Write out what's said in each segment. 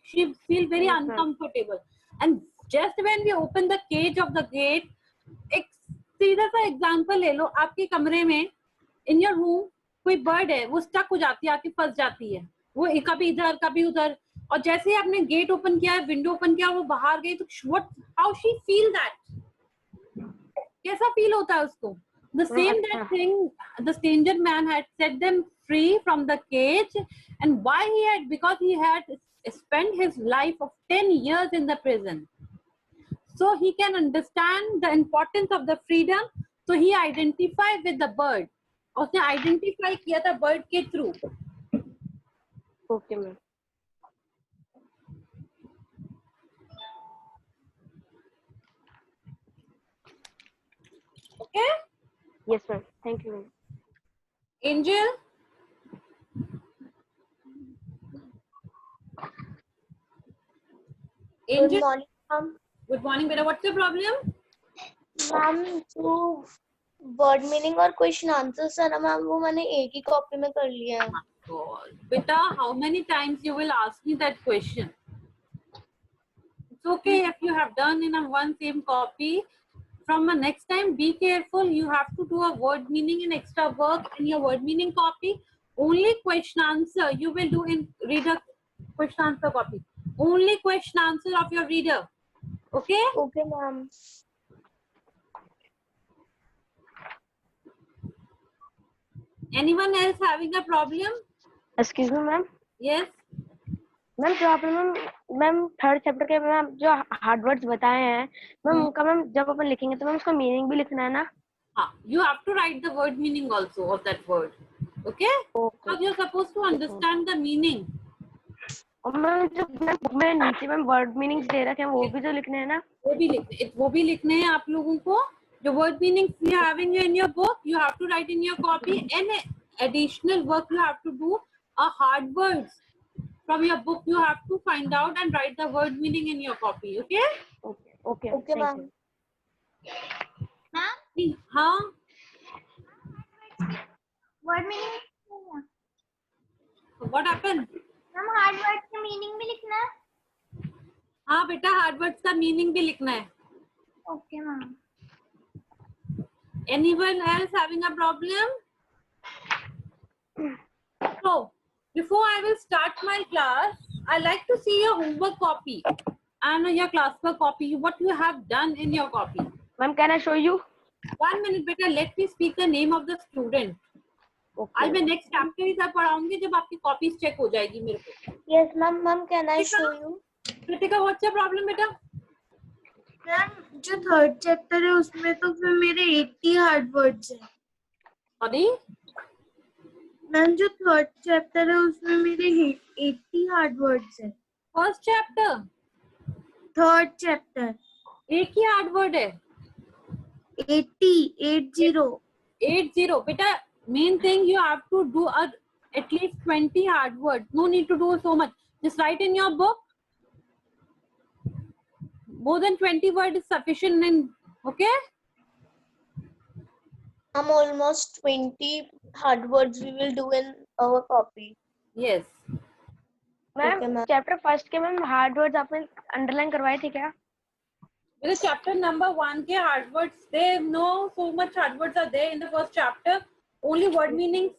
she feel very Yes, ma'am. uncomfortable. And just when we open the cage of the gate, एक सीधा सा example ले लो, आपके कमरे में इन योर रूम कोई बर्ड है, वो स्टक हो जाती है, आके फंस जाती है, वो कभी इधर कभी उधर, और जैसे ही आपने गेट ओपन किया, विंडो ओपन किया, वो बाहर गई, तो what how she feel that, कैसा फील होता है उसको? The same that thing, the stranger man had set them free from the cage, and why he had, because he had spent his life of 10 years in the prison, so he can understand the importance of the freedom, so he identified with the bird, उसने identify किया था bird के through. Okay, ma'am. Okay? Yes, ma'am. Thank you, ma'am. Angel? Angel? Good morning, ma'am. Good morning, beta. What's your problem? Ma'am जो word meaning और question answers है ना ma'am, वो मैंने एक ही कॉपी में कर लिया है. God. Beta, how many times you will ask me that question? It's okay if you have done in a one same copy. From the next time, be careful. You have to do a word meaning and extra work in your word meaning copy. Only question answer you will do in reader question answer copy. Only question answer of your reader. Okay? Okay, ma'am. Anyone else having a problem? Excuse me, ma'am. Yes. Ma'am जो आपने ma'am third chapter के ma'am जो hard words बताए हैं ma'am, उनका ma'am जब अपन लिखेंगे तो मैम उसका मीनिंग भी लिखना है ना? You have to write the word meaning also of that word. Okay? Because you're supposed to understand the meaning. और मैम जो बुक में नीचे मैम वर्ड मीनिंग्स दे रखे हैं वो भी तो लिखने हैं ना? वो भी लिखने हैं आप लोगों को. The word meanings you having in your book, you have to write in your copy, and additional work you have to do are hard words from your book. You have to find out and write the word meaning in your copy. Okay? Okay, Okay, ma'am. Ma'am हाँ. Word meaning What happened? Ma'am hard word का meaning भी लिखना है. हाँ बेटा, hard words का meaning भी लिखना है. Okay ma'am. Anyone else having a problem? So, before I will start my class, I like to see your homework copy and your classwork copy, what you have done in your copy. Ma'am, can I show you? 1 minute बेटा, let me speak the name of the student. आज मैं next chapter ही सब पढ़ाऊंगी जब आपकी copies check हो जाएगी मेरे को. Yes, ma'am. Ma'am, can I show you? Kritika, what's your problem बेटा? मैम जो थर्ड चैप्टर है उसमें तो फिर मेरे 80 हार्ड वर्ड्स हैं. Sorry? मैम जो थर्ड चैप्टर है उसमें मेरे 80 हार्ड वर्ड्स हैं. First chapter? थर्ड चैप्टर एक ही hard word है. 80. 80 बेटा, main thing you have to do at least 20 hard words. No need to do so much. Just write in your book. More than 20 words is sufficient. And okay? Almost 20 hard words we will do in our copy. Yes. Ma'am Okay, ma'am. Chapter first के ma'am hard words आपने underline करवाए थे क्या? The chapter number 1 के hard words, they know so much hard words are there in the first chapter. Only word meanings.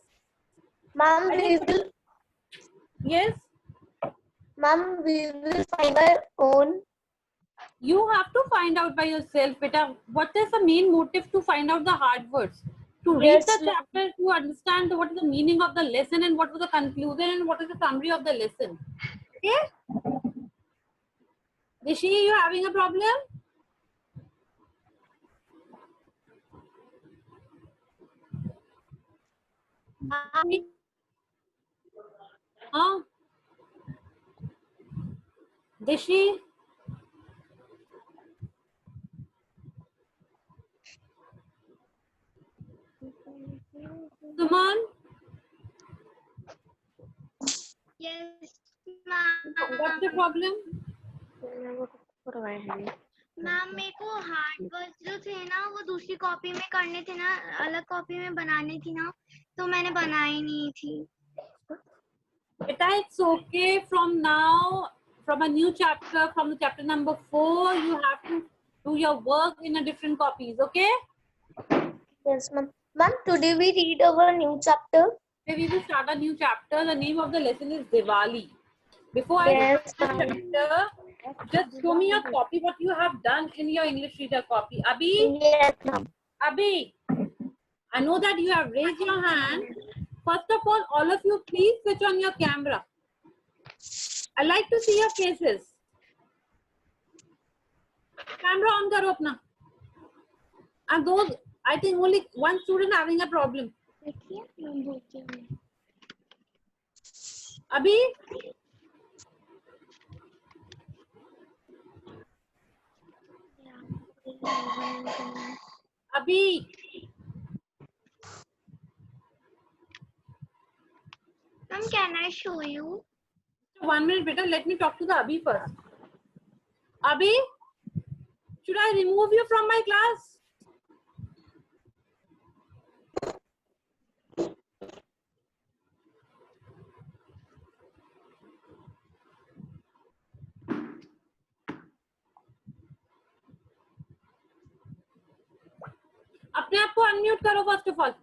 Ma'am, we will. Yes. Ma'am, we will find our own. You have to find out by yourself, beta. What is the main motive to find out the hard words? To read Yes, the ma'am. chapter, to understand what is the meaning of the lesson and what was the conclusion and what is the summary of the lesson. Okay? Rishi, you having a problem? Huh? Rishi? Suman? Yes ma'am. What's the problem? Ma'am मेरे को hard words जो थे ना वो दूसरी copy में करने थे ना, अलग कॉपी में बनाने थी ना, तो मैंने बनाई नहीं थी. Beta, it's okay from now. from a new chapter, from the chapter number 4. You have to do your work in a different copies. Okay? Yes, ma'am. Ma'am, today we read our new chapter. Today we will start a new chapter. The name of the lesson is Diwali. Before I Yes, start the ma'am. chapter, just show me your copy, what you have done in your English reader copy. Yes, ma'am. Abhi, I know that you have raised your hand. First of all of you, please switch on your camera. I like to see your faces. Camera on karo apna. And those, I think only one student having a problem. Abhi, Abhi, Ma'am, can I show you? 1 minute, beta. Let me talk to the Abhi first. Abhi, should I remove you from my class? अपने आप को unmute करो first of all.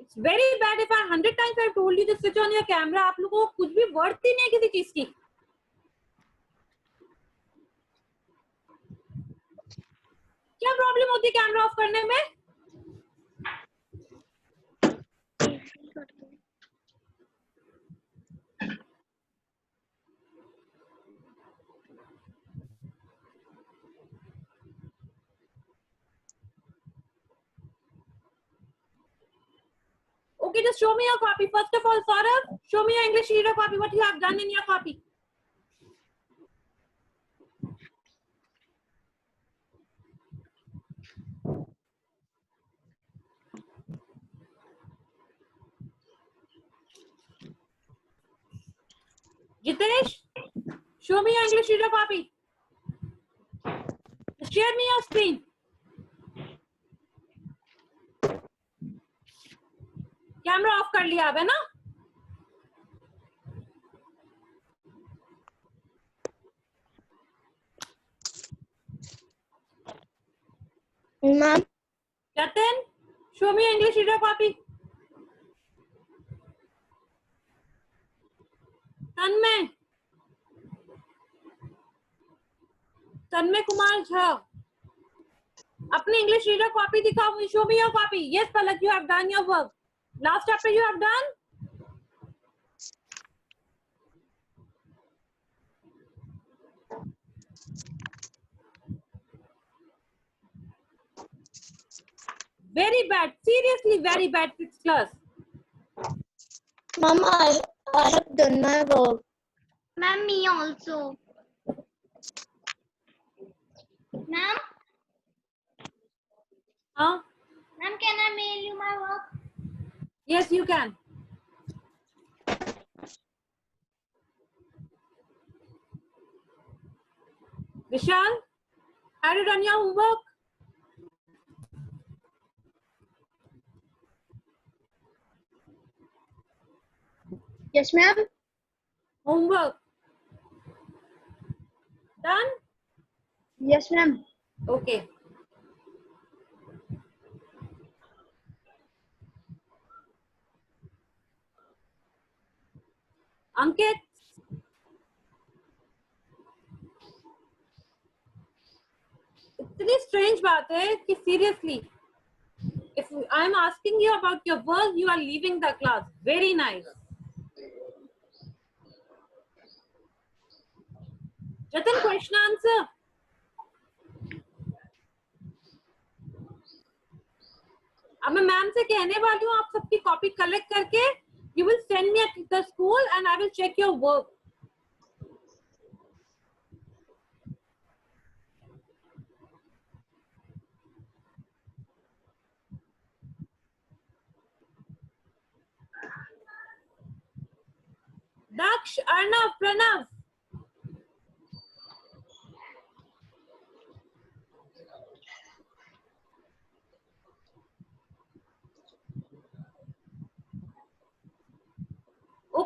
It's very bad if I 100 times I've told you to switch on your camera. आप लोगों को कुछ भी वर्ती नहीं है किसी चीज की. क्या प्रॉब्लम होती है कैमरा ऑफ करने में? Okay, just show me your copy. First of all, Saurabh, show me your English reader copy, what you have done in your copy. Jitesh, show me your English reader copy. Share me your screen. Camera off कर लिया अब है ना? Ma'am. Jatin, show me your English reader copy. तन्मय, तन्मय कुमार झा, अपनी English reader copy दिखाओ. Show me your copy. Yes Palak, you have done your work. Last chapter you have done. Very bad, seriously very bad, 6th class. Ma'am, I have done my work. Ma'am, me also. Ma'am, Huh? ma'am, can I mail you my work? Yes, you can. Vishal, have you done your homework? Yes, ma'am. Homework done? Yes, ma'am. Okay. Ankit, इतनी strange बात है कि seriously, if I am asking you about your work, you are leaving the class. Very nice. Jatin, question answer. अब मैं ma'am से कहने वाली हूँ, आप सबकी कॉपी कलेक्ट करके you will send me at the school and I will check your work. Daksh, Arnav, Pranav.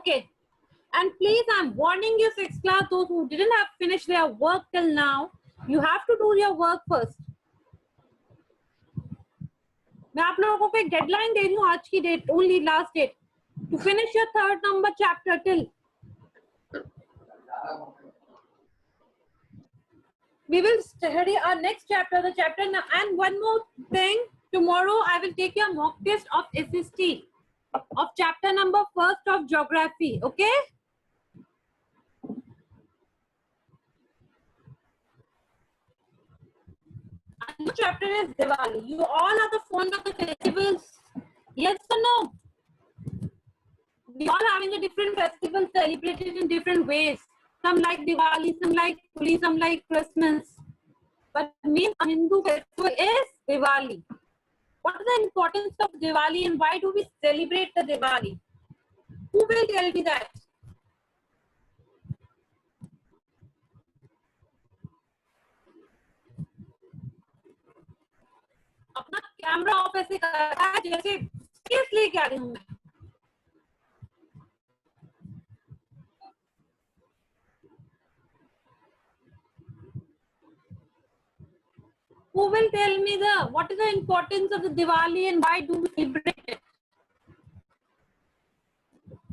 Okay. And please, I'm warning you, 6th class, those who didn't have finished their work till now, you have to do your work first. मैं आप लोगों को एक deadline दे रही हूँ आज की date, only last date, to finish your 3rd number chapter till. We will study our next chapter, the chapter now. And one more thing, tomorrow I will take your mock test of SST of chapter number 1st of geography. Okay? And the chapter is Diwali. You all are the fond of the festivals. Yes or no? We all having a different festival celebrated in different ways. Some like Diwali, some like Holi, some like Christmas. But main Hindu festival is Diwali. What is the importance of Diwali and why do we celebrate the Diwali? Who will tell me that? अपना camera off ऐसे कर रहा है जैसे case लेके आ रही हूँ मैं. Who will tell me what is the importance of the Diwali and why do we celebrate it?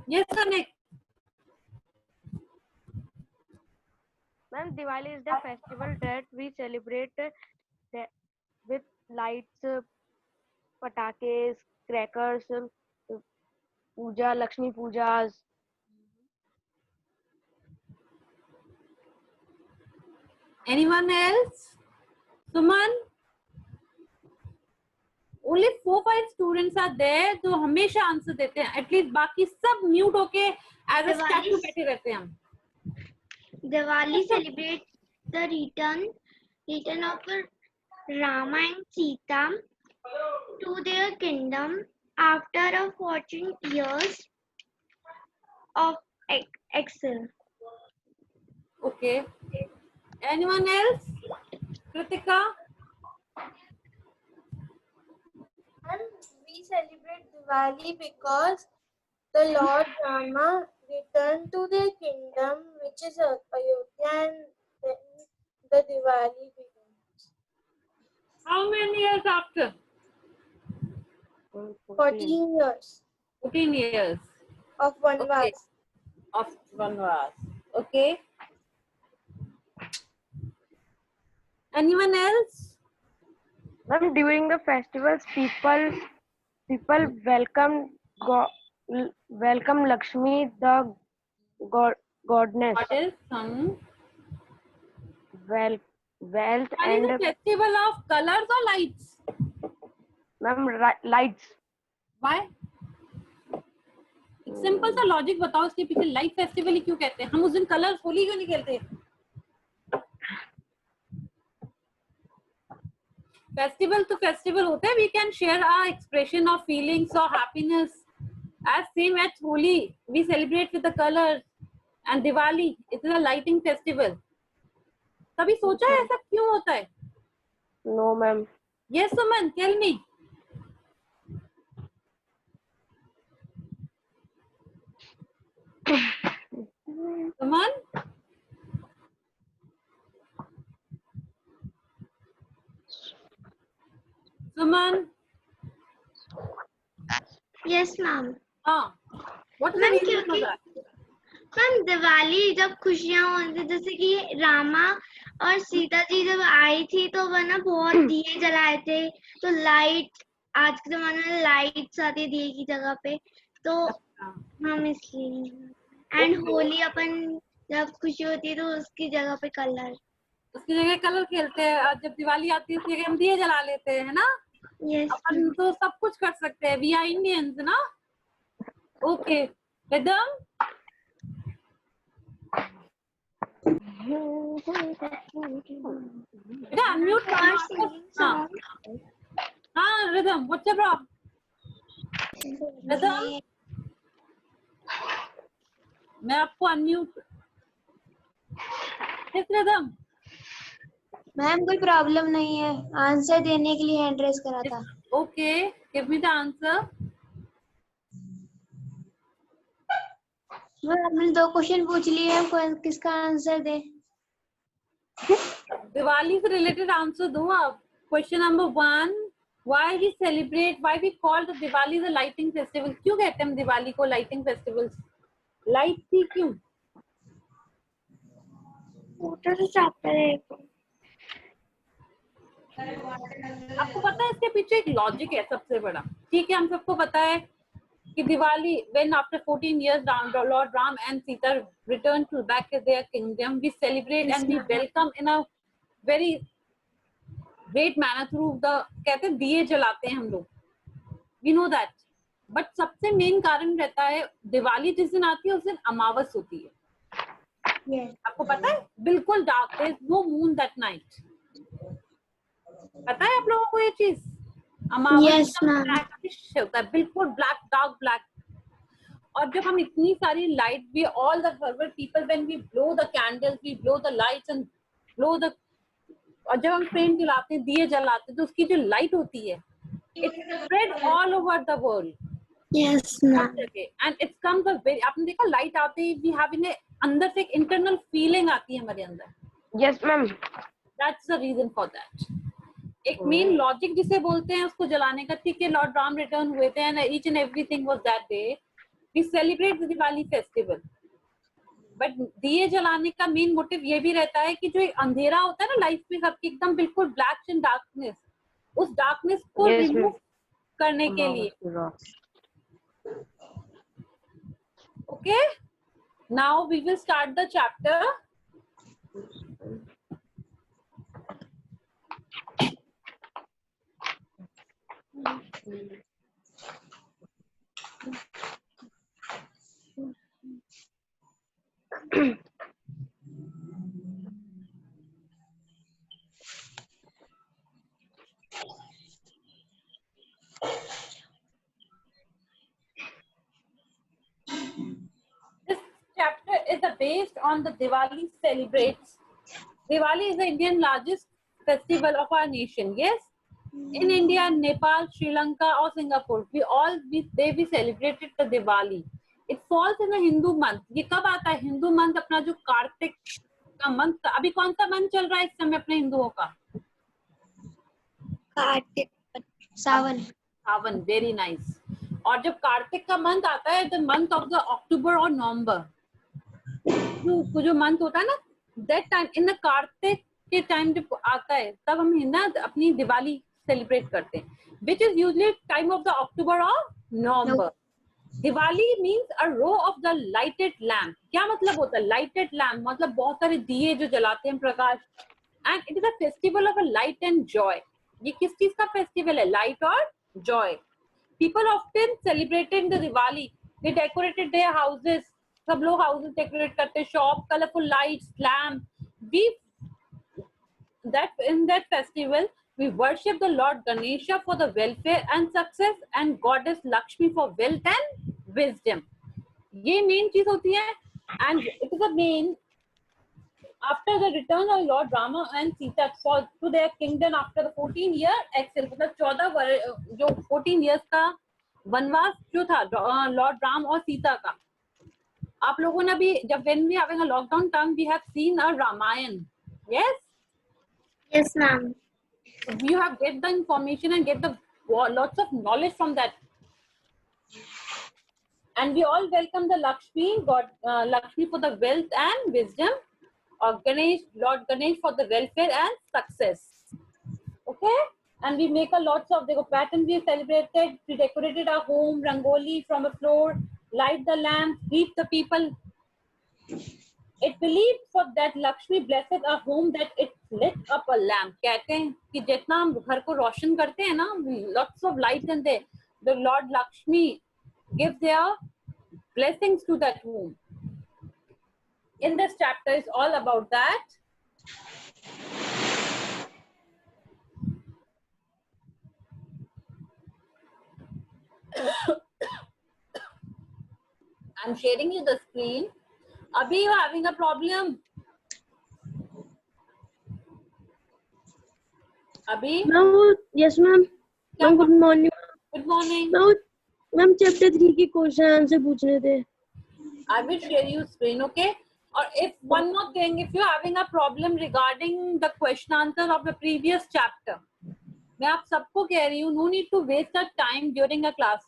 Yes, Anik. Ma'am, Diwali is the festival that we celebrate with lights, patakes, crackers, puja, Lakshmi pujas. Anyone else? Suman? Only 4-5 students are there जो हमेशा answer देते हैं. At least बाकी सब mute होके as a statue बैठे रहते हैं हम. Diwali celebrates the return of Rama and Sita to their kingdom after a 14 years of exile. Okay. Anyone else? Kritika? And we celebrate Diwali because the Lord Rama returned to their kingdom, which is Ayodhya, and then the Diwali begins. How many years after? 14 years 14 years of Vanvas. Okay. Of Vanvas. Okay. Anyone else? Ma'am, during the festivals, people welcome Lakshmi, the goddess, What is wealth What is and the festival of colors or lights? ma'am lights. Why? एक simple सा logic बताओ इसके पीछे light festival ही क्यों कहते हैं? हम उस दिन कलर्स होली क्यों नहीं खेलते? फेस्टिवल तो फेस्टिवल होता है. We can share our expression of feelings or happiness as same as Holi. We celebrate with the colors and Diwali. It is a lighting festival. कभी सोचा है ऐसा क्यों होता है? No, ma'am. Yes, Suman, tell me. Suman? Suman? Yes, ma'am. हाँ. What is the Ma'am, reason for क्योंकि that? Ma'am Diwali जब खुशियां होती, जैसे कि रामा और सीता जी जब आई थी तो वो ना बहुत दिए जलाए थे, तो लाइट, आज के जमाने में लाइट्स आती है दिए की जगह पे, तो हम इसलिए. एंड होली अपन जब खुशी होती है तो उसकी जगह पे कलर. उसकी जगह कलर खेलते हैं और जब दिवाली आती है उसकी जगह हम दिए जला लेते हैं, है ना? यस. अपन तो सब कुछ कर सकते हैं. वी आर इंडियंस ना. ओके. रिदम. बेटा अनम्यूट हाँ हाँ rhythm. What's your problem? Rhythm, मैं आपको अनम्यूट. Yes rhythm. मैम कोई प्रॉब्लम नहीं है, आंसर देने के लिए हैंड रेज करा था. Okay, give me the answer. Ma'am आपने 2 क्वेश्चन पूछ लिए हैं, किसका आंसर दे? दिवाली से रिलेटेड आंसर दो आप. Question number 1, why we celebrate, why we call the Diwali the lighting festival? क्यों कहते हैं हम दिवाली को lighting festival? लाइट थी क्यों? छोटा सा चैप्टर है. आपको पता है इसके पीछे एक लॉजिक है सबसे बड़ा. ठीक है, हम सबको पता है कि Diwali, when after 14 years Lord Ram and Sita returned to back to their kingdom, we celebrate and we welcome in a very great manner through the, कहते हैं दिए जलाते हैं हम लोग, we know that. बट सबसे मेन कारण रहता है दिवाली जिस दिन आती है उस दिन अमावस होती है. Yes. आपको पता है, बिल्कुल dark, there is no moon that night. पता है आप लोगों को ये चीज? अमावस Yes, ma'am. ब्लैकिश होता है, बिल्कुल ब्लैक, डार्क ब्लैक. और जब हम इतनी सारी light, we all the people when we blow the candles, we blow the lights and blow the, और जब हम फ्लेम जलाते हैं, दिए जलाते हैं, तो उसकी जो लाइट होती है, it spread all over the world. Yes, ma'am. And it's comes a very, आपने देखा लाइट आते ही वी हैव इन अंदर से एक इंटरनल फीलिंग आती है हमारे अंदर. Yes ma'am. That's the reason for that. एक मेन लॉजिक जिसे बोलते हैं उसको जलाने का. ठीक है, लॉर्ड राम रिटर्न हुए थे and each and everything was that day. We celebrate the Diwali festival. But दिए जलाने का मेन मोटिव ये भी रहता है कि जो एक अंधेरा होता है ना लाइफ में सबकी, एकदम बिल्कुल ब्लैक एंड डार्कनेस, उस डार्कनेस को Yes, रिमूव ma'am. करने के लिए. Okay, now we will start the chapter. This chapter is based on the Diwali celebrates. Diwali is the Indian largest festival of our nation. Yes, in India, Nepal, Sri Lanka, or Singapore, we celebrated the Diwali. It falls in the Hindu month. ये कब आता है? Hindu month अपना जो कार्तिक का month. अभी कौन सा मंथ चल रहा है इस समय अपने हिंदुओं का? कार्तिक, सावन. सावन, वेरी नाइस. और जब कार्तिक का मंथ आता है, the month of the October और नवंबर, जो मंथ होता है ना, that time in the Kartik के टाइम जब आता है, तब हम ना अपनी दिवाली सेलिब्रेट करते हैं, which is usually time of the October और November. Diwali means a row of the lighted lamp. क्या मतलब होता है लाइटेड लैम्प? मतलब बहुत सारे दिए जो जलाते हैं, प्रकाश. And it is a festival of a light and joy. ये किस चीज का फेस्टिवल है? लाइट और joy. People often celebrated the Diwali. They decorated their houses. सब लोग houses decorate करते हैं, shop, colorful lights, lamp. In that festival, we worship the Lord Ganesha for the welfare and success, and Goddess Lakshmi for wealth and wisdom. ये main चीज होती है. And it is a main after the return of Lord Rama and Sita to their kingdom after the 14-year exile. मतलब 14 years का वनवास जो था Lord Ram और सीता का. आप लोगों ने भी जब when we having a lockdown time, we have seen a Ramayan. Yes, Yes, ma'am. you have get the information and get the lots of knowledge from that. And we all welcome the Lakshmi, God, Lakshmi for the wealth and wisdom, or Ganesh, Lord Ganesh for the welfare and success. Okay, and we make a lots of patterns. We celebrated, we decorated our home, rangoli from a floor, light the lamp, greet the people. It believed for that Lakshmi blesses a home that it lit up a lamp. कहते हैं कि जितना हम घर को रोशन करते हैं ना, lots of light in there, the Lord Lakshmi gives their blessings to that home. In this chapter is all about that. I'm sharing you the screen. Abhi, you having a problem? Abhi? Ma'am, yes ma'am. Ma'am, good morning. Good morning. Ma'am, chapter 3 के question answer पूछने थे. I will share you screen, okay? Or if one more thing, if you're having a problem regarding the question answer of the previous chapter, मैं आप सबको कह रही हूँ, no need to waste your time during a class.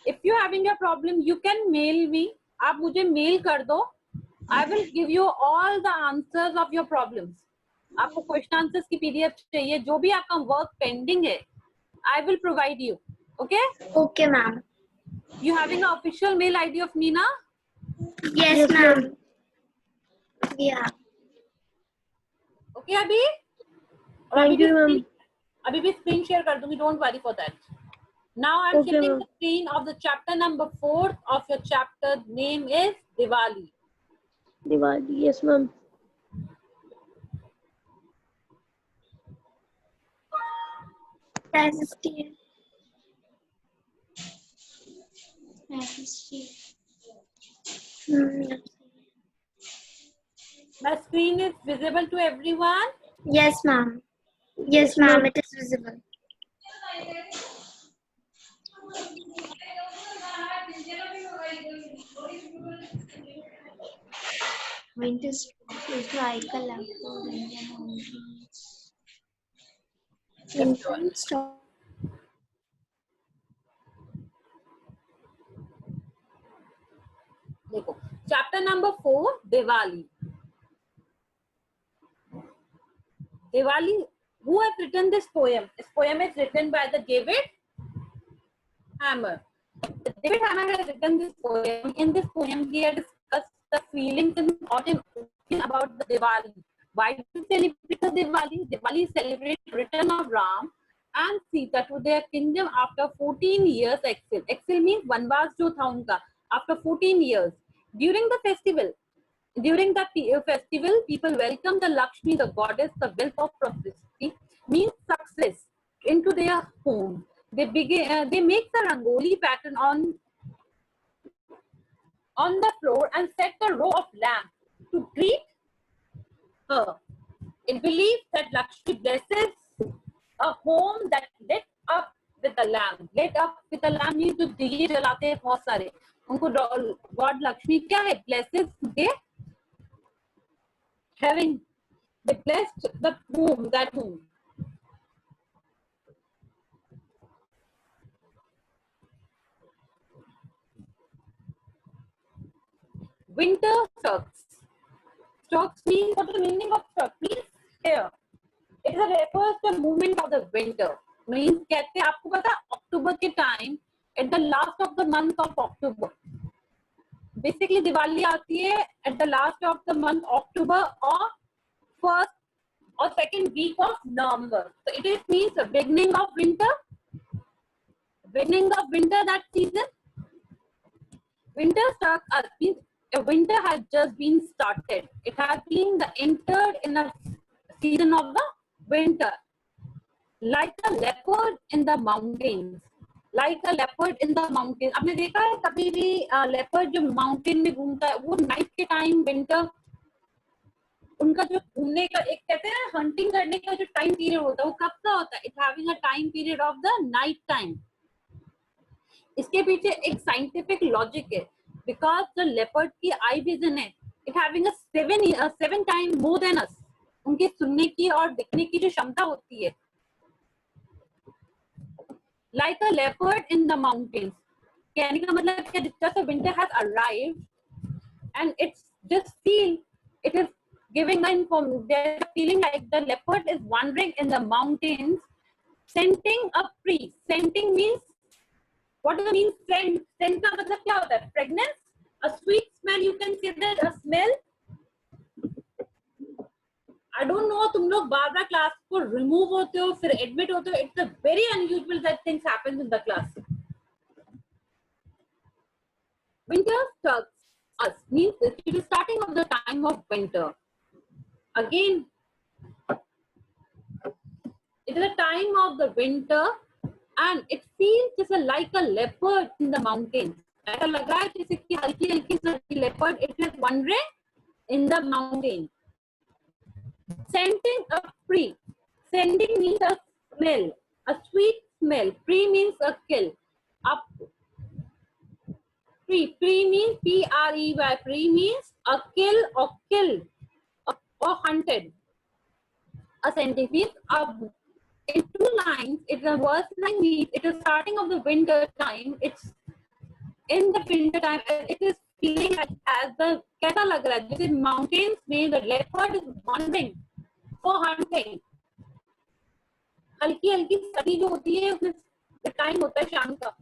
If you're having a problem, you can mail me. आप मुझे mail कर दो. I will give you all the answers of your problems. आपको question answers की PDF चाहिए, जो भी आपका work pending है, I will provide you. Okay? Okay, ma'am. You having an official mail ID of Meena? Yes, ma'am. Yeah. Okay, अभी? और Thank you, ma'am. अभी भी screen share कर दूंगी. Don't worry for that. Now I'm Okay, sharing ma'am. the screen of the chapter number 4 of your chapter. Name is Diwali. Diwali. Yes, ma'am. Majesty. My screen is visible to everyone. Yes, ma'am. Yes, ma'am. It is visible. Winter sport is like a leopard in the mountains. Winter storm. देखो, chapter number 4, Diwali. Diwali. Who has written this poem? This poem is written by the David Hammer. David Hammer has written this poem. In this poem, he has discussed the feelings and thought about the Diwali. Why do we celebrate the Diwali? Diwali celebrates the return of Ram and Sita to their kingdom after 14 years exile. Exile means vanvas जो था उनका. After 14 years. During the festival, people welcome the Lakshmi, the goddess, the wealth of prosperity, means success, into their home. They make the rangoli pattern on the floor and set the row of lamps to greet her. It believes that Lakshmi blesses a home that lit up with a lamp. Lit up with a lamp means जो दिए जलाते हैं बहुत सारे. उनको God Lakshmi क्या है? Blesses they having, they blessed the home, that home. Winter stocks. Stocks means, what is the meaning of stock? Please hear. It refers to the movement of the winter. Means कहते हैं आपको पता अक्टूबर के time, at the last of the month of October. Basically Diwali आती है at the last of the month October or first or second week of November. So it is means the beginning of winter. Beginning of winter, that season. Winter starts means a winter has just been started. It has been entered in a season of the winter. Like a leopard in the mountains. Like a leopard in the mountains. आपने देखा है कभी भी leopard जो mountain में घूमता है, वो night के time winter उनका जो घूमने का एक कहते हैं hunting करने का जो time period होता है वो कब का होता है? It's having a time period of the night time. इसके पीछे एक scientific logic है. Because the leopard की eye vision है, it having a seven time more than us. उनके सुनने की और दिखने की जो क्षमता होती है. Like a leopard in the mountains. कहने का मतलब है just the winter has arrived and it's just feel it is giving an information. They're feeling like the leopard is wandering in the mountains, scenting a tree. Scenting means, what does it mean? Scent. Scent का मतलब क्या होता है? Fragrance. A sweet smell. You can say that a smell. I don't know तुम लोग बार-बार class को remove होते हो फिर एडमिट होते हो. It's a very unusual that things happens in the class. Winter starts us means it is starting of the time of winter. Again, it is a time of the winter and it feels just like a leopard in the mountains. ऐसा लग रहा है जैसे कि हल्की-हल्की सी leopard it is wandering in the mountain. Scenting a tree. Scenting means a smell, a sweet smell. Tree means a kill. Up Pre. Pre means P-R-E-Y. Pre means a kill or kill or hunted. A sentence means in two lines. It's the first line means it is starting of the winter time. It's in the winter time. It is feeling like as the कैसा लग रहा है जैसे mountains में the leopard is wandering for hunting. हल्की हल्की सर्दी जो होती है उसमें टाइम होता है शाम का.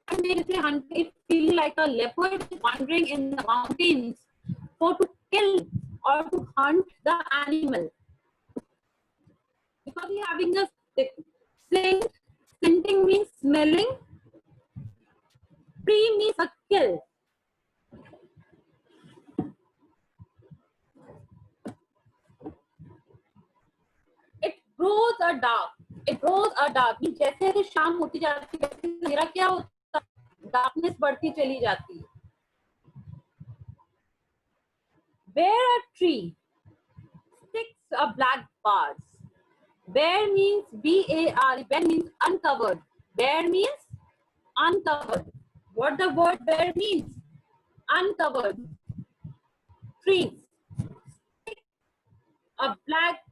It feels like a leopard wandering in the mountains for to kill or to hunt the animal. Because we having a scent. Scenting means smelling. Pre means a kill. It grows a dark. It grows a dark. जैसे जैसे शाम होती जाती है वैसे मेरा क्या होता है डार्कनेस बढ़ती चली जाती है. Bare a tree. Sticks a black bars. Bare means B-A-R. Bare means uncovered. Bare means uncovered. What the word bare means? Uncovered. Trees. A black.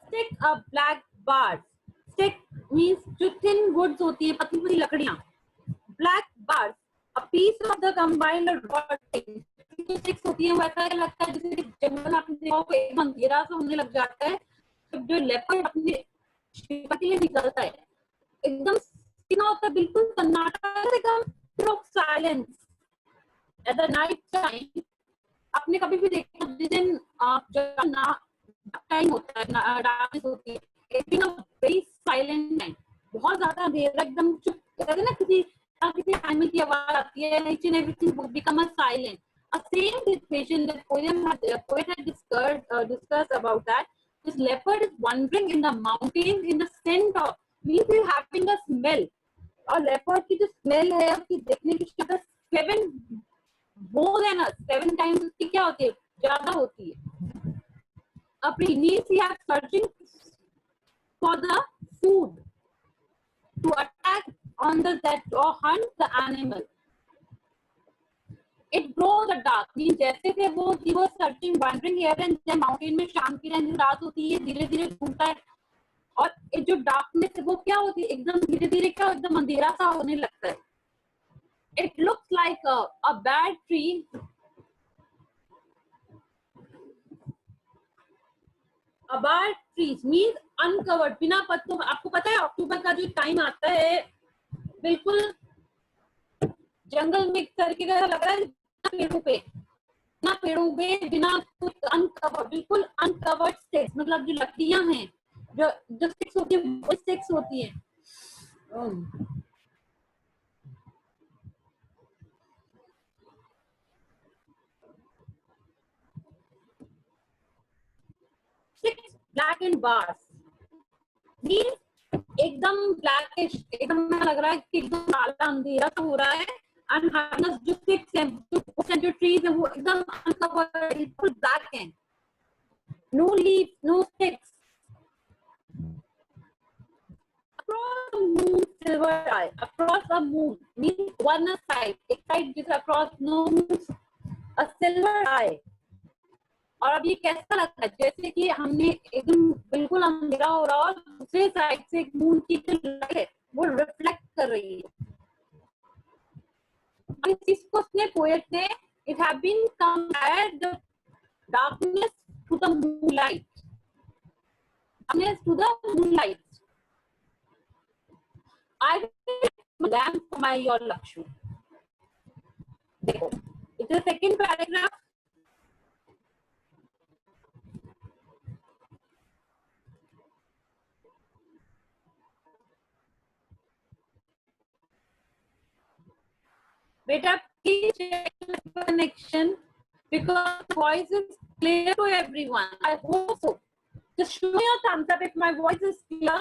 Stick a black bars. Stick means जो thin woods होती है पतली पतली लकड़ियां. Black bars. A piece of the combined rotting. Sticks होती है वैसा लगता है जैसे जंगल आपने देखा हो एक अंधेरा सा होने लग जाता है जब जो लेपर्ड अपने शिकार के लिए निकलता है एकदम सीना होता है बिल्कुल सन्नाटा एकदम silence at the night time. आपने कभी भी देखा जिस दिन जब ना टाइम होता है डार्कनेस होती है एकदम वेरी साइलेंट टाइम बहुत ज्यादा अंधेरा एकदम चुप कहते हैं ना किसी एनिमल की आवाज आती है each and everything would become a silent. A same situation that poet had discussed about that. This leopard is wandering in the mountains in the scent of means he's having a smell. और leopard की जो smell है उसकी देखने की क्षमता 7 more than us 7 times उसकी क्या होती है ज्यादा होती है. अपनी needs he are searching for the food to attack on that or hunt the animal. It grows a dark means जैसे से वो searching wondering here and there mountain में शाम की रात होती है धीरे धीरे घूमता है और जो डार्कनेस है वो क्या होती है एकदम धीरे धीरे क्या एकदम अंधेरा सा होने लगता है. It looks like a bad tree. A bad trees means uncovered बिना पत्तों. आपको पता है अक्टूबर का जो टाइम आता है बिल्कुल जंगल में तरीके का लग रहा है बिना पेड़ों पे बिना कुछ अनकवर्ड बिल्कुल अनकवर्ड स्टिक्स मतलब जो लकड़ियां हैं जो स्टिक्स होती है वो स्टिक्स होती है. Sticks black and bars means एकदम ब्लैकिश एकदम लग रहा है कि एकदम काला अंधेरा सा हो रहा है and harness जो sticks हैं जो trees हैं वो एकदम uncovered बिल्कुल black हैं. No leaves, no sticks. Across the moon silver eye. Across the moon means one side. एक side जिस across no moon a silver eye. और अब ये कैसा लगता है जैसे कि हमने एकदम बिल्कुल अंधेरा हो रहा और दूसरे साइड से एक मून की जो लाइट है वो रिफ्लेक्ट कर रही है. इस चीज को उसने पोएट ने it have been compared the darkness to the moonlight. Darkness to the moonlight. I will lamp for my your Lakshmi. देखो it is second paragraph. Beta, please check the connection because the voice is clear to everyone. I hope so. Just show me a thumbs up if my voice is clear.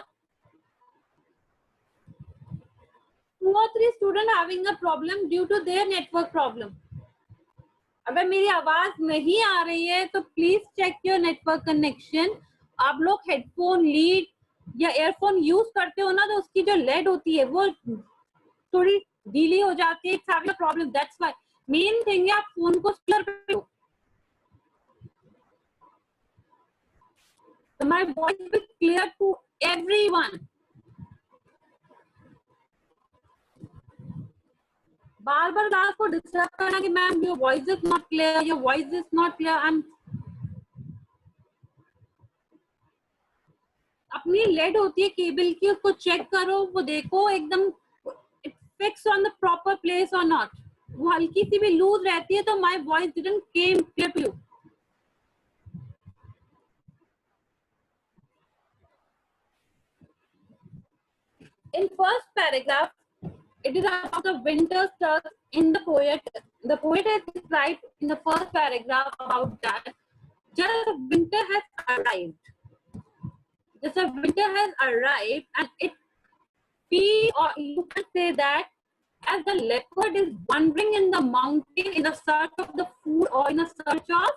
2 or 3 students having a problem due to their network problem. अगर मेरी आवाज नहीं आ रही है तो please check your network connection. आप लोग headphone lead या ईयरफोन यूज करते हो ना, तो उसकी जो लेड होती है वो थोड़ी ढीली हो जाती है, it's having a problem, that's why. Main thing है आप फोन को स्पीकर पे लो। So my voice will be clear to everyone. Bar bar class को डिस्टर्ब करना कि ma'am your voice is not clear, your voice is not clear. अपनी lead होती है केबल की, उसको चेक करो, वो देखो एकदम fix on the proper place और नॉट। वो हल्की सी भी लूज रहती है तो my voice didn't came clear to you. In first paragraph, it is about the winter stuff in the poet. The poet has write in the first paragraph about that. Just winter has arrived. Just a winter has arrived, and it be, or you can say that, as the leopard is wandering in the mountain in the search of the food or in a search of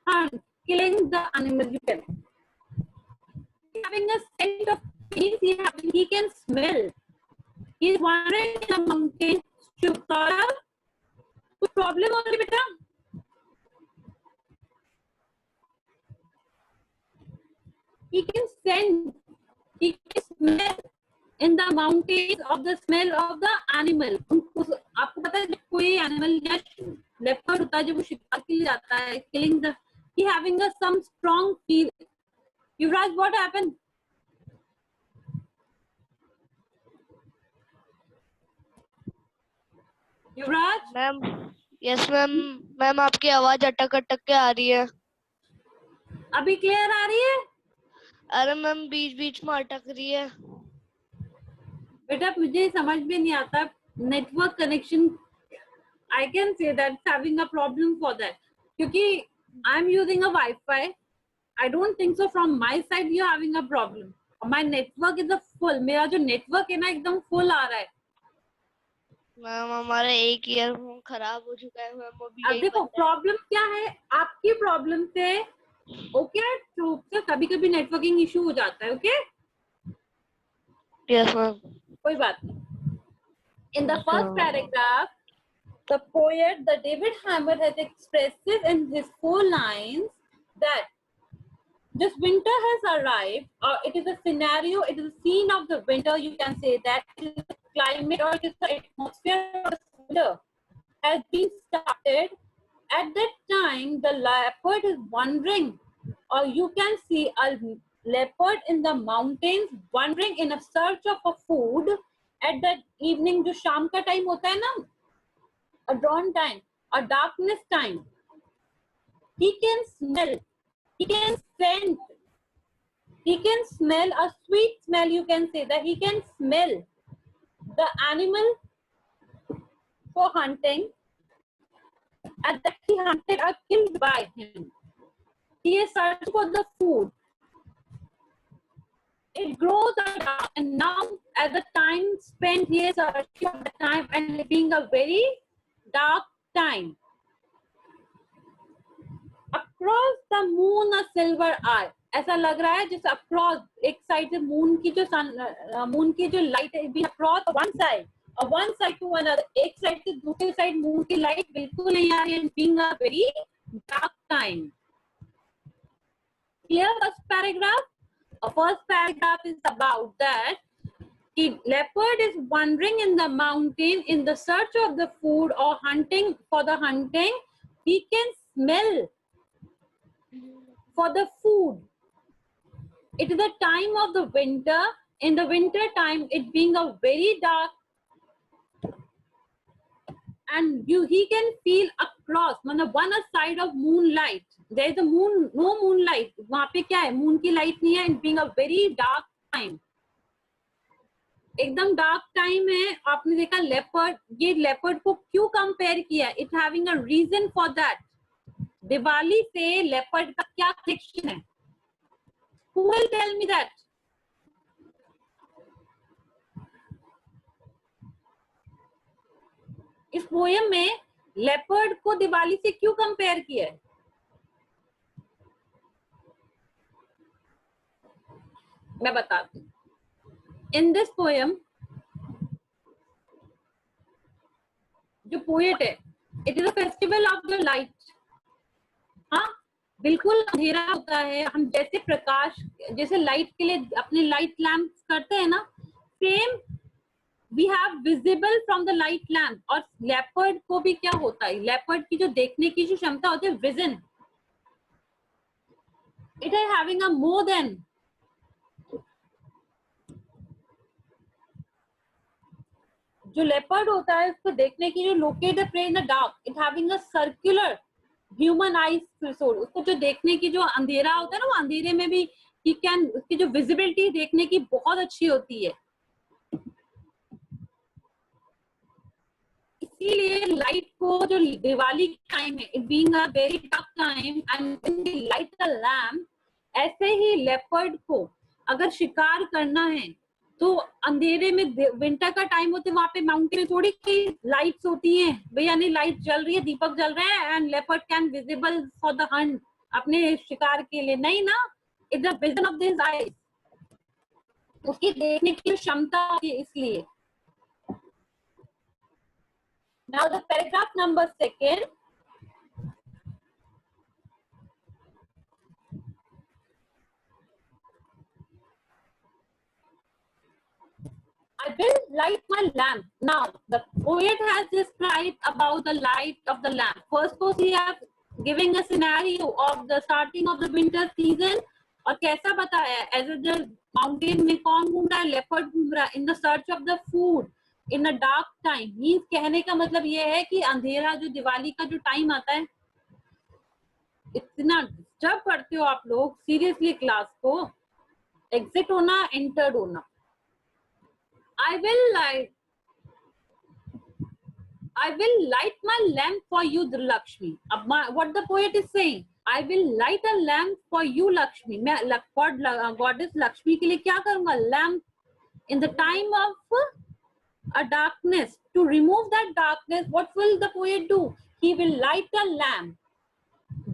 hunt, killing the animal. You can having a scent of peace. He can smell. He is wandering in the mountain. Saurabh, कुछ problem हो रही बेटा? He can sense, he can smell in the mountains of the smell of the animal. आपको पता है जब कोई animal या लेपर्ड होता है जब वो शिकार के लिए जाता है, killing the, he having a some strong feel. Yuvraj, what happened? Yuvraj, ma'am, yes ma'am, ma'am आपकी आवाज अटक अटक के आ रही है। अभी क्लियर आ रही है? अरे मैम बीच बीच में अटक रही है। बेटा मुझे समझ में नहीं आता network connection. I can say that having a problem for that, क्योंकि I am using a wifi. I don't think so from my side you having a problem. My network is a full, मेरा जो network है ना एकदम full आ रहा है। Ma'am हमारा एक ईयरफोन खराब हो चुका है मैम, अभी अब यही देखो बंद है। प्रॉब्लम क्या है, आपकी प्रॉब्लम से ओके, तो कभी कभी नेटवर्किंग इशू हो जाता है। Okay, yes ma'am. कोई बात नहीं। In the first paragraph, the poet, the David Hammer, has expresses in his 4 lines that this winter has arrived, or it is a scenario, it is a scene of the winter. You can say that it is the climate or it is the atmosphere of the winter has been started. At that time, the leopard is wandering, or you can see a leopard in the mountains wandering in a search of a food. At that evening, जो शाम का time होता है ना, a dawn time, a darkness time, he can smell, he can scent, he can smell a sweet smell. You can say that he can smell the animal for hunting, and that he hunted or killed by him. He is searching for the food. It grows up, and now at the time spent he is searching for the time, and it being a very dark time. Across the moon a silver eye. ऐसा लग रहा है जैसे across एक side से moon की जो moon की जो लाइट है बी अक्रॉस वन साइड और वन साइड टू अनदर, एक साइड से दूसरी साइड मून की लाइट बिल्कुल नहीं आ रही है, being a very dark time. Clear first paragraph? First paragraph is about that the leopard is wandering in the mountain in the search of the food or hunting for the hunting. He can smell for the food. It is the time of the winter. In the winter time, it being a very dark, and he can feel across, मतलब one side of moonlight. There is a moon, no moonlight. वहाँ पे क्या है, moon की light नहीं है. It being a very dark time. एकदम dark time है. आपने देखा लेपर्ड, ये लेपर्ड को क्यों कंपेयर किया? It having a reason for that. Diwali से लेपर्ड का क्या कनेक्शन है? Who will tell me that? इस पोयम में लेपर्ड को दिवाली से क्यों कंपेयर किया है? मैं बताती हूँ. In this poem, जो पोएट है, it is a festival of the light. हाँ, बिल्कुल अंधेरा होता है. हम जैसे प्रकाश, जैसे लाइट के लिए अपने लाइट लैंप करते हैं ना, same we have visible from the light lamp. और लेपर्ड को भी क्या होता है, लेपर्ड की जो देखने की जो क्षमता होती है, vision, it is having a more than. जो लेपर्ड होता है उसको देखने की जो locate the prey in the dark, it having a circular human eyes threshold. उसको जो देखने की जो अंधेरा होता है ना, वो अंधेरे में भी ही कैन, उसकी जो विजिबिलिटी देखने की बहुत अच्छी होती है. इसीलिए लाइट को, जो दिवाली का टाइम है, it being a very dark time and when we light the lamp, ऐसे ही लेपर्ड को अगर शिकार करना है तो अंधेरे में, विंटर का टाइम होते वहां पे माउंटेन में थोड़ी की लाइट्स होती हैं भैया, नहीं लाइट जल रही है, दीपक जल रहे हैं, and leopard can visible for the Hunt, अपने शिकार के लिए. नहीं ना, it's the vision of this eyes, उसकी देखने की क्षमता है. इसलिए now the paragraph number 2. I will light my lamp. Now, the poet has described about the light of the lamp. First, he has giving a scenario of the starting of the winter season. और कैसा बताया, as the mountain में कौन घूम रहा है, leopard घूम रहा है, in the search of the food in a dark time. Means कहने का मतलब ये है कि अंधेरा, जो दिवाली का जो टाइम आता है, इतना जब पढ़ते हो आप लोग सीरियसली क्लास को, एग्जिट होना, एंटर्ड होना. I will light my lamp for you, Lakshmi. What the poet is saying, I will light a lamp for you, Lakshmi. मैं goddess Lakshmi के लिए क्या करूँगा, lamp in the time of a darkness. To remove that darkness, what will the poet do? He will light a lamp.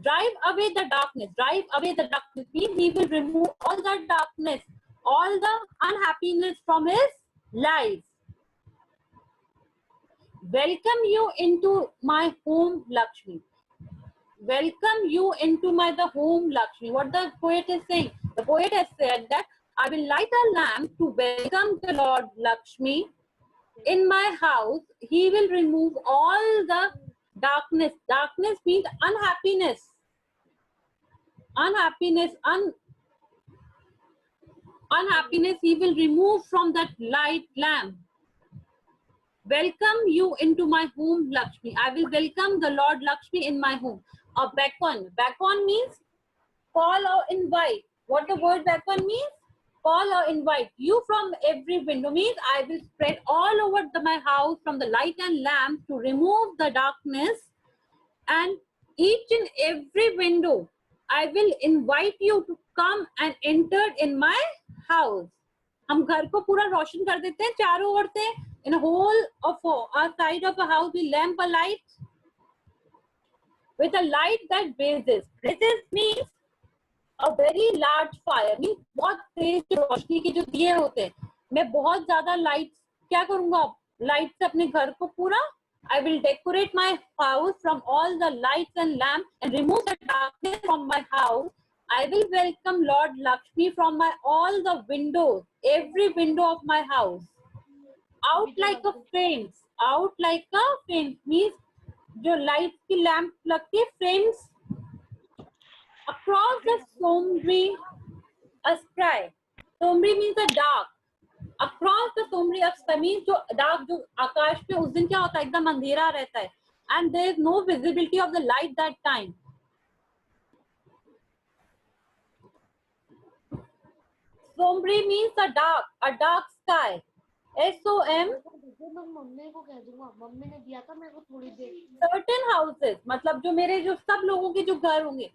Drive away the darkness. Drive away the darkness means he will remove all the darkness, all the unhappiness from his life. Welcome you into my home, Lakshmi. Welcome you into the home, Lakshmi. What the poet is saying? The poet has said that I will light a lamp to welcome the Lord Lakshmi in my house. He will remove all the darkness. Darkness means unhappiness. Unhappiness he will remove from that light lamp. Welcome you into my home, Lakshmi. I will welcome the Lord Lakshmi in my home. A beckon. Beckon means call or invite. What the word beckon means? Call or invite. You from every window means I will spread all over my house from the light and lamp to remove the darkness, and each and every window I will invite you to come and enter in my house. हम घर को पूरा रोशन कर देते हैं चारों ओर से. In a whole of our side of a house, we lamp a light with a light that blazes. Blazes means a very large fire. Means बहुत तेज रोशनी के जो दिए होते हैं. मैं बहुत ज्यादा लाइट क्या करूँगा, लाइट से अपने घर को पूरा, I will decorate my house from all the lights and lamps and remove the darkness from my house. I will welcome Lord Lakshmi from all the windows, every window of my house. Out like a flame. Out like a flame means जो light की lamp लगती है, flames. Across the sombre sky. Sombre means a dark. Across the sombre sky means जो dark, जो आकाश पे उस दिन क्या होता है, एकदम अंधेरा रहता है, and there is no visibility of the light that time. Sombre means a dark sky. SOM. Mummy को कह दूंगा, मम्मी ने दिया था मेरे को थोड़ी देर. Certain houses, मतलब जो मेरे जो सब लोगों के जो घर होंगे.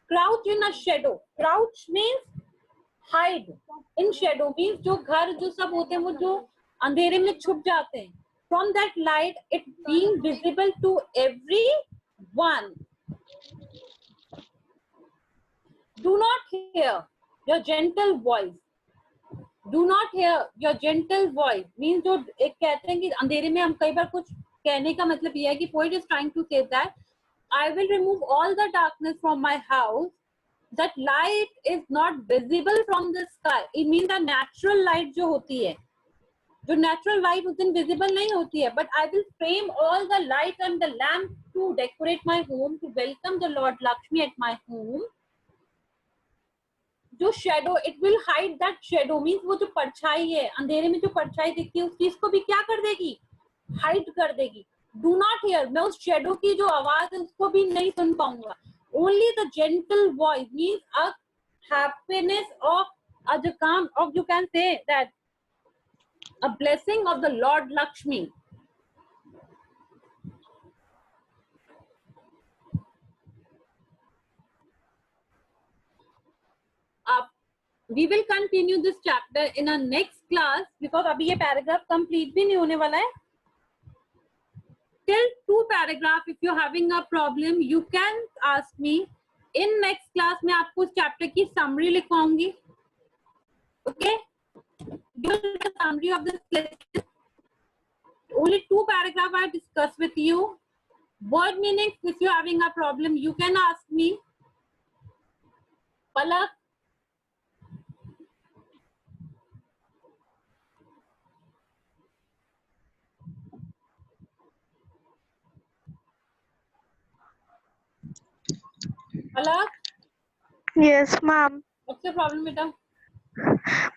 Crouch in a shadow. Crouch means hide. In shadow means जो घर जो सब होते हैं वो जो अंधेरे में छुप जाते हैं. From that light, it being visible to everyone. Do not hear your gentle voice. Do not here your gentle voice means जो एक कहते हैं कि अंधेरे में हम कई बार कुछ कहने का मतलब ये है कि poet is trying to say that I will remove all the darkness from my house. That light is not visible from the sky. It means the natural light जो होती है, जो natural light उस दिन visible नहीं होती है. But I will frame all the light and the lamp to decorate my home, to welcome the Lord Lakshmi at my home. जो shadow, it will hide that shadow means वो जो परछाई है, अंधेरे में जो परछाई दिखती है उस चीज को भी क्या कर देगी, हाइड कर देगी. डू नॉट हियर, मैं उस शेडो की जो आवाज है उसको भी नहीं सुन पाऊंगा. Only the gentle voice means a happiness of a the calm of, you can say that a blessing of the lord Lakshmi. We will continue this chapter in our next class because अभी ये paragraph complete भी नहीं होने वाला है. Till 2 paragraph, if you're having a problem, you can ask me. In next class मैं आपको इस chapter की summary लिखवाऊंगी. Okay? During the summary of this lesson, only 2 paragraph I discuss with you. Word meaning, if you're having a problem, you can ask me. Palak. Palak, Yes, ma'am. what's your problem, beta?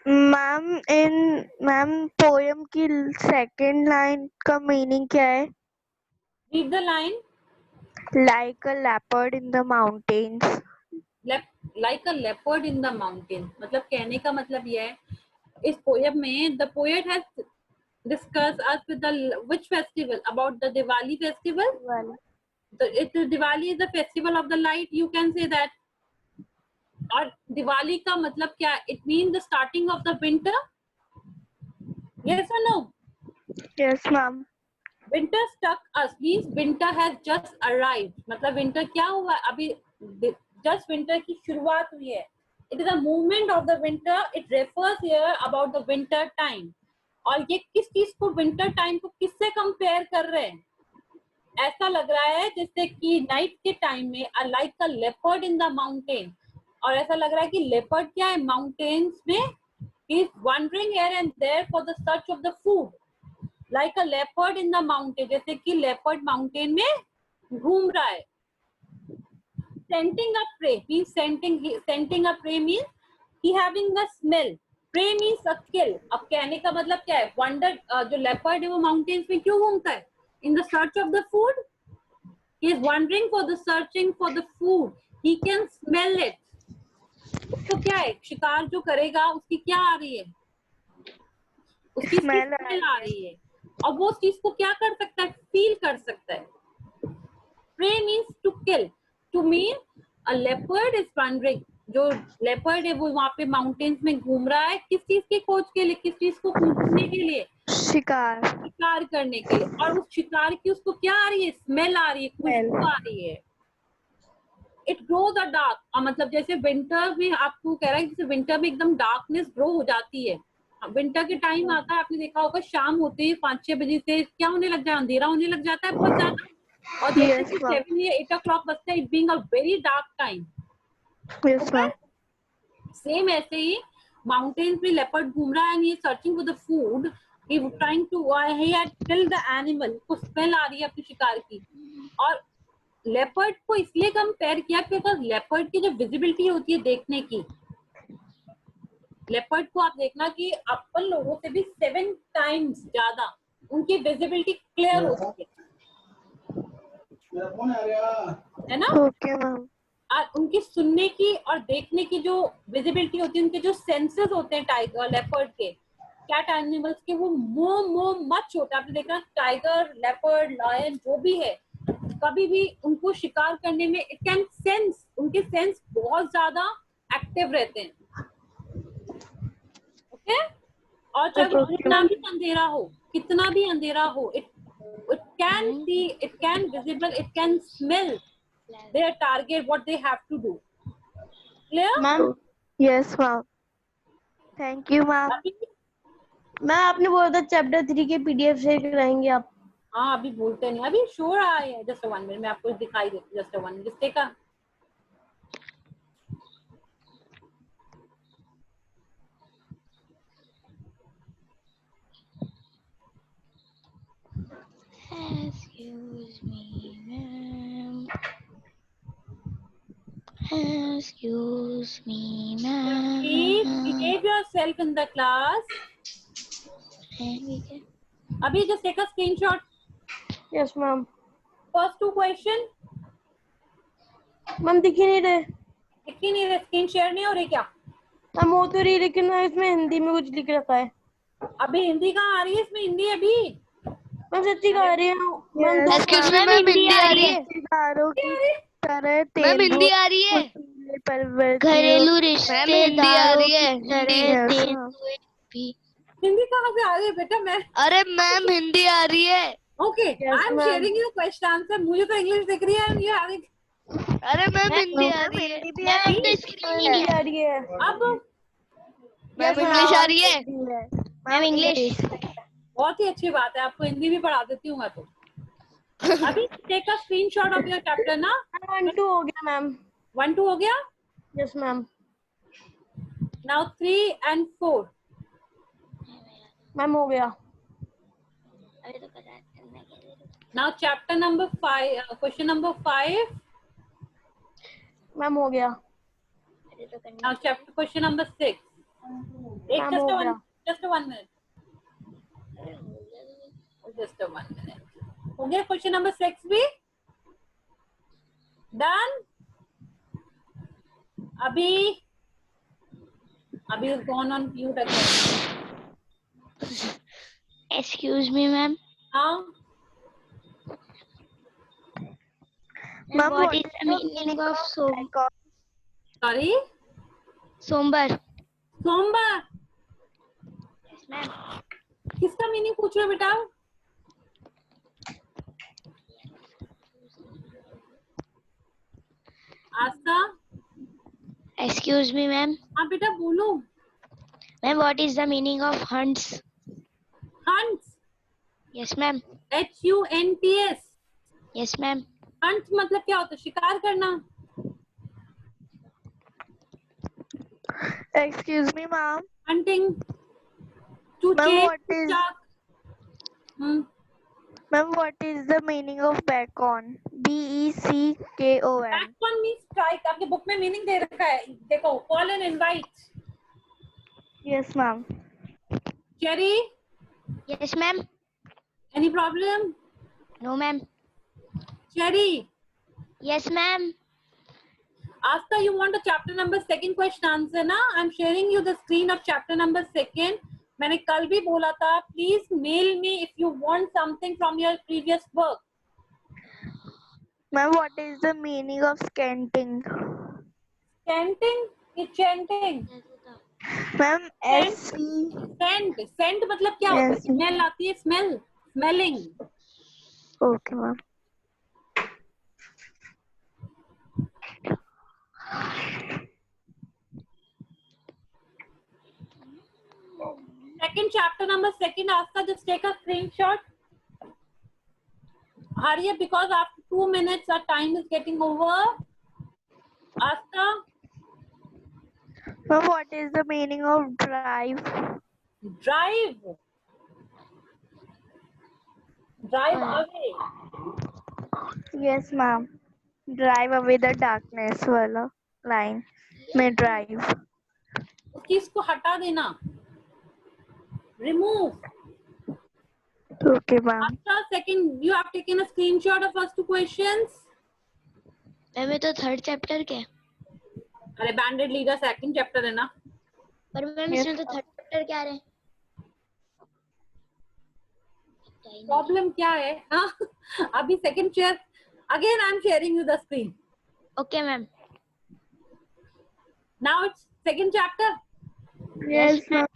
Ma'am poem की second line का meaning क्या है? Read the line. Like a leopard in the mountains. Like a leopard in the mountain. मतलब कहने का मतलब ये है, इस पोएम में the poet has discussed us with the which festival, about the Diwali festival. Diwali is the festival of the light, you can say that. और दिवाली का मतलब क्या? It means the starting of the winter. Yes or no? Yes, ma'am. Winter struck us means winter has just arrived. मतलब winter क्या हुआ? अभी just winter की शुरुआत हुई है. It is a movement of the winter. It refers here about the winter time. और ये किस चीज को, winter time को किससे कंपेयर कर रहे हैं? ऐसा लग रहा है जैसे कि नाइट के टाइम में like a leopard in the mountain. और ऐसा लग रहा है कि लेपर्ड क्या है, माउंटेन्स में is wandering here and there for the search of the food. Like a leopard in the mountain, जैसे कि लेपर्ड माउंटेन में घूम रहा है. Scenting a prey means scenting a prey means he having a smell. Prey means a kill. अब कहने का मतलब क्या है? Wander, जो लेपर्ड है वो माउंटेन्स में क्यों घूमता है? In the search of the food. He is wandering for the searching for the food. He can smell it. उसको क्या है, शिकार जो करेगा उसकी क्या आ रही है, उसकी स्मेल आ रही है, और वो उस चीज को क्या कर सकता है, फील कर सकता है. Prey means to kill. To mean a leopard is wandering. जो लेपर्ड है वो वहाँ पे माउंटेन्स में घूम रहा है, किस चीज की खोज के लिए, किस चीज को खोजने के लिए, शिकार करने के लिए. और उस शिकार की उसको क्या आ रही है, स्मेल आ रही है, खुशबू आ रही है. इट ग्रोज अ डार्क, मतलब जैसे विंटर में आपको कह रहा है जैसे विंटर में एकदम डार्कनेस ग्रो हो जाती है. विंटर के टाइम आता है, आपने देखा होगा शाम होते ही 5-6 बजे से क्या होने लग जाता है, अंधेरा होने लग जाता है बहुत ज्यादा. और जैसे कि 7 या 8 o'clock बजता है, it being a very dark time. Same ऐसे ही माउंटेन्स में लेपर्ड घूम रहा है, ये searching for the food, he trying to, he had killed the animal, को स्मेल आ रही है अपने शिकार की. और लेपर्ड को इसलिए कंपेयर किया क्योंकि लेपर्ड की जो विजिबिलिटी होती है देखने की, लेपर्ड को आप देखना कि अपन लोगों से भी 7 times ज्यादा उनकी विजिबिलिटी क्लियर होती है ना. Okay ma'am. और उनकी सुनने की और देखने की जो विजिबिलिटी होती है, उनके जो सेंसेस होते हैं टाइगर लेपर्ड के, कैट एनिमल्स के, वो मोर मच होता है. आपने देखा टाइगर, लेपर्ड, लायन जो भी है, कभी भी उनको शिकार करने में इट कैन सेंस, उनके सेंस बहुत ज्यादा एक्टिव रहते हैं. ओके. और चाहे कितना भी अंधेरा हो, it can see, it can visible, it can smell their target, what they have to do. Clear? Ma'am. Yes, ma'am. Thank you ma'am. अभी मैम आपने बोला था चैप्टर 3 के PDF शेयर कराएंगे आप। हाँ अभी भूलते नहीं, अभी शोर आया है। जस्ट 1 मिनट, मैं आपको दिखाई देती हूँ। जस्ट 1 मिनट, जिससे का Excuse me, ma'am. Excuse me, ma'am. please behave yourself in the class. अभी just take a screenshot. Yes ma'am. First 2 question ma'am दिख ही नहीं रहे। दिख ही नहीं रहे, स्क्रीन शेयर नहीं हो रही क्या? मैम हो तो रही, लेकिन इसमें हिंदी में कुछ लिख रखा है। अभी हिंदी कहाँ आ रही है? इसमें हिंदी है अभी। मैम सच्ची कह रही हूँ ma'am. Excuse me, ma'am Hindi आ रही है। रिश्तेदारों की तरह मैम हिंदी तेलुगु आ रही है। घरेलू मैम हिंदी आ रही है। हिंदी। हिंदी कहाँ से आ रही है बेटा? मैं अरे मैम हिंदी आ रही है। Okay, I am ma'am. Sharing you question answer. मुझे तो इंग्लिश दिख रही है एंड यू हैविंग। अरे मैम हिंदी आ रही है। मैम तो स्क्रीन आ रही है। अब मैम इंग्लिश आ रही है। Ma'am English. बहुत ही अच्छी बात है, आपको हिंदी भी पढ़ा देती हूँ मैं तो। अभी take a screenshot of your chapter ना। 1-2 हो गया मैम। 1-2 हो गया। Yes ma'am. Now 3 and 4। Ma'am हो गया। Now chapter number 5, question number 5। Ma'am हो गया। Now chapter question number 6। एक मैम हो गया। just 1 minute, just 1 minute। हो गया क्वेश्चन नंबर 6 भी डन। अभी is gone on mute again। Excuse me, ma'am. हाँ Ma'am, What is the meaning of sorry सोमवार? सोमवार Yes, ma'am. किसका मीनिंग पूछ रहे हो बेटा? आस्था। Excuse me, ma'am. हाँ बेटा बोलो। Ma'am, what is the meaning of hunts? Hunts, Yes, ma'am. HUNTS। Yes, ma'am. Hunts मतलब क्या होता है? शिकार करना। Excuse me, ma'am. Hunting, to Ma'am, chase, what is Ma'am, what is the meaning of beckon? BECKON. Beckon means strike. आपके book में meaning दे रखा है, देखो। Call and invite. Yes, ma'am. Cherry, Yes, ma'am. Any problem? No, ma'am. Cherry, Yes, ma'am. Asta, you want the chapter number 2 question answer ना? I'm sharing you the screen of chapter number 2। मैंने कल भी बोला था, please mail me if you want something from your previous work। Ma'am, what is the meaning of scanting? Chanting is chanting। Ma'am, SC. Scent मतलब क्या होता है? Yes. Smell आती है, smell, smelling. Okay, ma'am. Second chapter number 2, Asta, just take a screenshot। Hurry up because after 2 minutes our time is getting over। Asta, Ma'am, what is the meaning of drive? drive away। Yes, ma'am. Drive away the darkness वाला line में drive. उस चीज को हटा देना, remove। Okay, ma'am. After second, you have taken a screenshot of first 2 questions। Ma'am ये तो third chapter के। अरे बैंडेड लीडर सेकंड चैप्टर है ना। पर मैम इसमें तो थर्ड चैप्टर क्या रहे? प्रॉब्लम क्या है? हाँ अभी second share again. I am sharing you the screen. Okay, ma'am. Now it's second chapter. Yes, ma'am.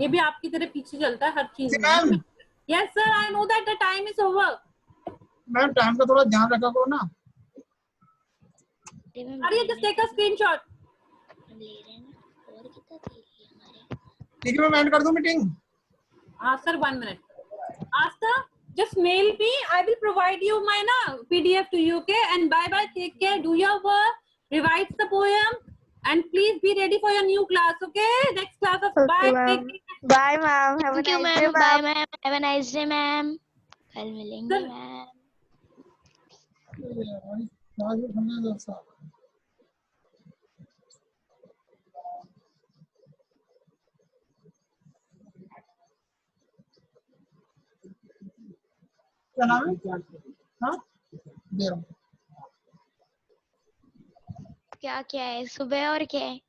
ये भी आपकी तरह पीछे चलता है हर चीज में। Yes sir, I know that the time is over. Ma'am time का थोड़ा ध्यान रखा करो ना। अरे जस्ट टेक अ स्क्रीनशॉट। ले रहे हैं ना और कितना ठीक है, मैं एंड कर दूं meeting. Sir, 1 minute. Asta, just mail me. I will provide you my PDF to you. Okay, and bye bye. Take care. Do your work. Revise the poem, and please be ready for your new class. Okay, next class of Okay, bye. ma'am. Take care. Bye, ma'am. Have a thank you nice day, ma'am, bye ma'am. Ma'am, have a nice day ma'am, कल मिलेंगे Sir, ma'am. आज भी ठंडा है साहब। क्या नाम है? हाँ, दे रहा हूँ। क्या क्या है सुबह और क्या है?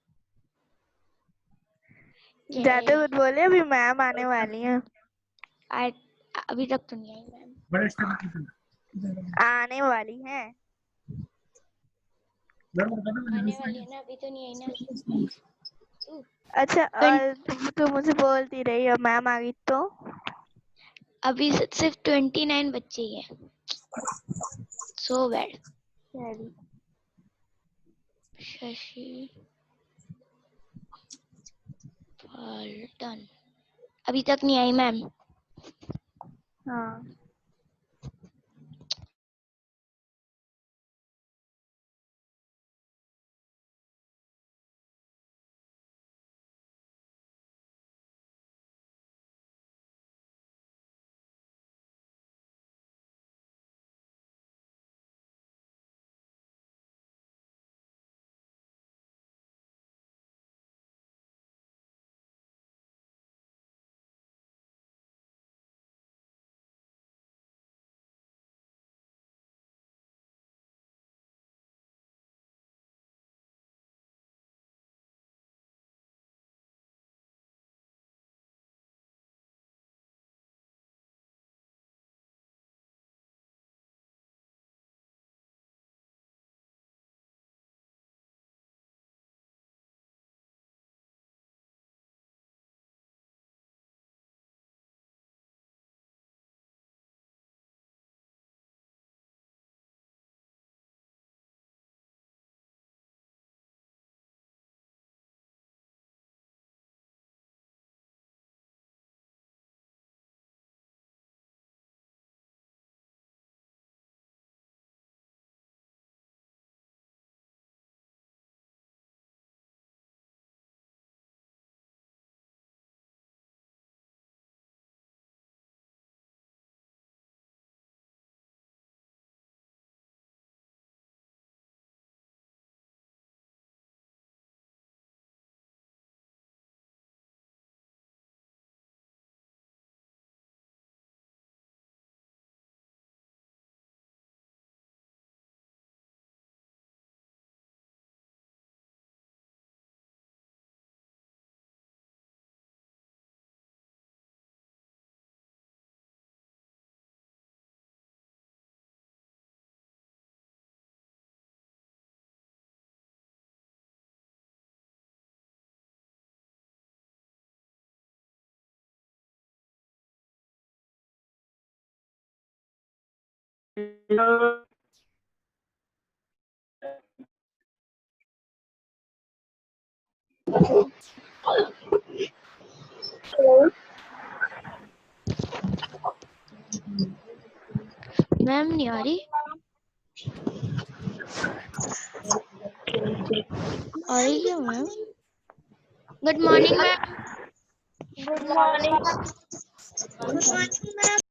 क्या जाते है? हुए बोले अभी मैम आने वाली हैं। अभी तक तो नहीं आई मैम। बड़े स्टेप दे रहा हूँ। आने वाली हैं। आने वाली है ना, अभी तो नहीं आई ना। अच्छा, तू मुझे बोलती रही और मैम आ गई तो? अभी सिर्फ 29 बच्चे ही है। So bad. शशि पल्टन अभी तक नहीं आई मैम। हाँ। मैम नहीं आ रही? आ रही क्या ma'am? Good morning ma'am. Good morning ma'am.